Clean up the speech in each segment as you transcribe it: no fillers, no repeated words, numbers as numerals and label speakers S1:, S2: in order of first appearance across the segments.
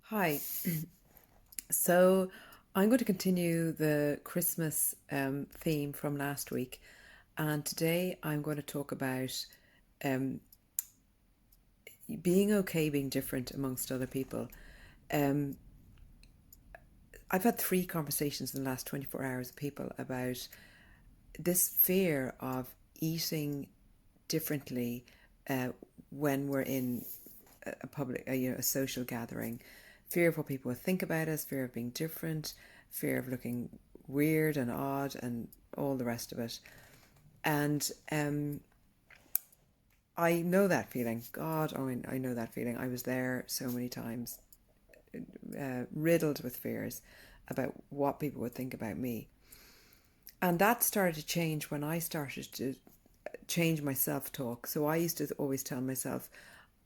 S1: Hi. So I'm going to continue the Christmas theme from last week, and today I'm going to talk about um, being okay being different amongst other people. Um, I've had 3 conversations in the last 24 hours with people about this fear of eating differently uh, when we're in a public, a social gathering. Fear of what people will think about us, fear of being different, fear of looking weird and odd, and all the rest of it. And I know that feeling. God, oh, I know that feeling. I was there so many times, riddled with fears about what people would think about me. And that started to change when I started to change my self talk. So I used to always tell myself,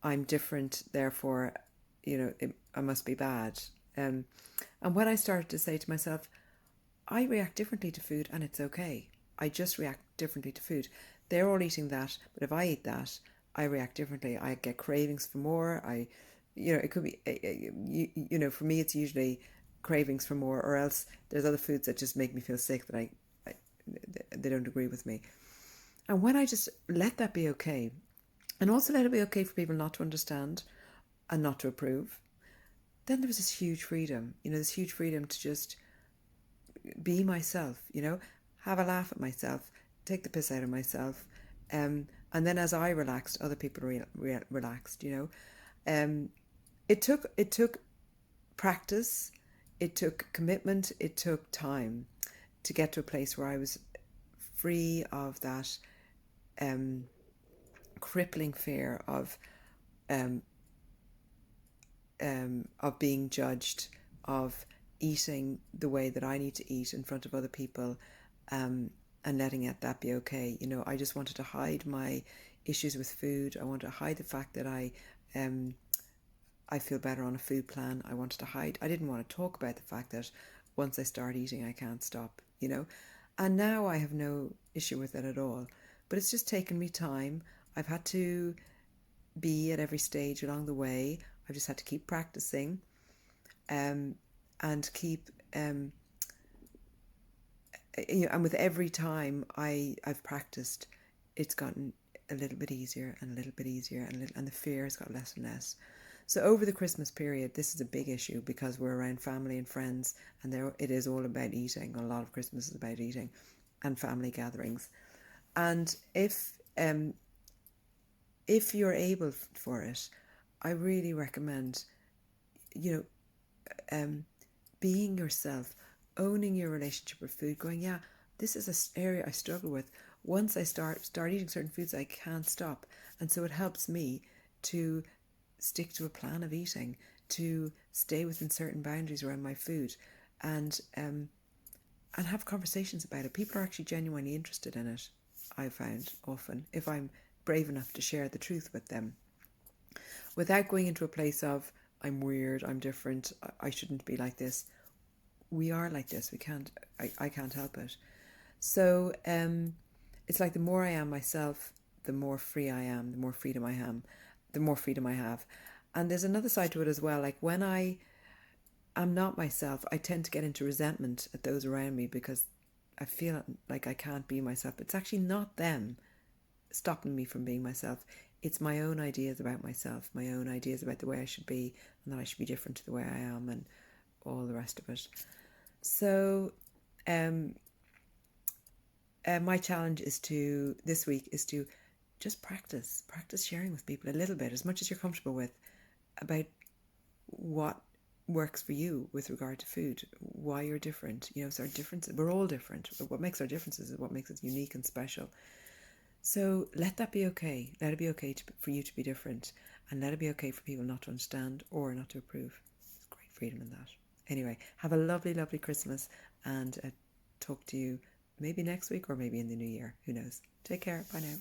S1: I'm different, therefore, I must be bad. Um, and when I started to say to myself, I react differently to food and it's okay. I just react differently to food. They're all eating that, but if I eat that, I react differently. I get cravings for more. It could be, for me, it's usually cravings for more, or else there's other foods that just make me feel sick that I they don't agree with me. And when I just let that be okay, and also let it be okay for people not to understand and not to approve, then there was this huge freedom, this huge freedom to just be myself, have a laugh at myself, take the piss out of myself. And then as I relaxed, other people relaxed. Um, it took practice, it took commitment, it took time to get to a place where I was free of that um, crippling fear um, of being judged, of eating the way that I need to eat in front of other people, um, and letting that be okay. I just wanted to hide my issues with food. I wanted to hide the fact that I feel better on a food plan. I wanted to hide. I didn't want to talk about the fact that once I start eating, I can't stop. And now I have no issue with it at all. But it's just taken me time. I've had to be at every stage along the way. I've just had to keep practicing, um, and keep and with every time I've practiced, it's gotten a little bit easier and a little bit easier, and the fear has got less and less. So over the Christmas period, this is a big issue because we're around family and friends, and it is all about eating. A lot of Christmas is about eating, and family gatherings. And if you're able for it, I really recommend you know being yourself, owning your relationship with food, going, yeah, this is an area I struggle with. Once I start eating certain foods, I can't stop, and so it helps me to stick to a plan of eating, to stay within certain boundaries around my food, and have conversations about it. People are actually genuinely interested in it. I found often if I'm brave enough to share the truth with them, without going into a place of I'm weird, I'm different, I shouldn't be like this. We are like this. We can't. I can't help it. So it's like the more I am myself, the more free I am. The more freedom I am, the more freedom I have. And there's another side to it as well. Like when I am not myself, I tend to get into resentment at those around me because I feel like I can't be myself. It's actually not them stopping me from being myself. It's my own ideas about myself, my own ideas about the way I should be, and that I should be different to the way I am, and all the rest of it. So, um, my challenge is to this week is to just practice sharing with people a little bit, as much as you're comfortable with, about what works for you with regard to food, why you're different. So our differences, we're all different. But what makes our differences is what makes us unique and special. So let that be okay. Let it be okay for you to be different, and let it be okay for people not to understand or not to approve. There's great freedom in that. Anyway, have a lovely, lovely Christmas, and talk to you maybe next week or maybe in the new year. Who knows? Take care. Bye now.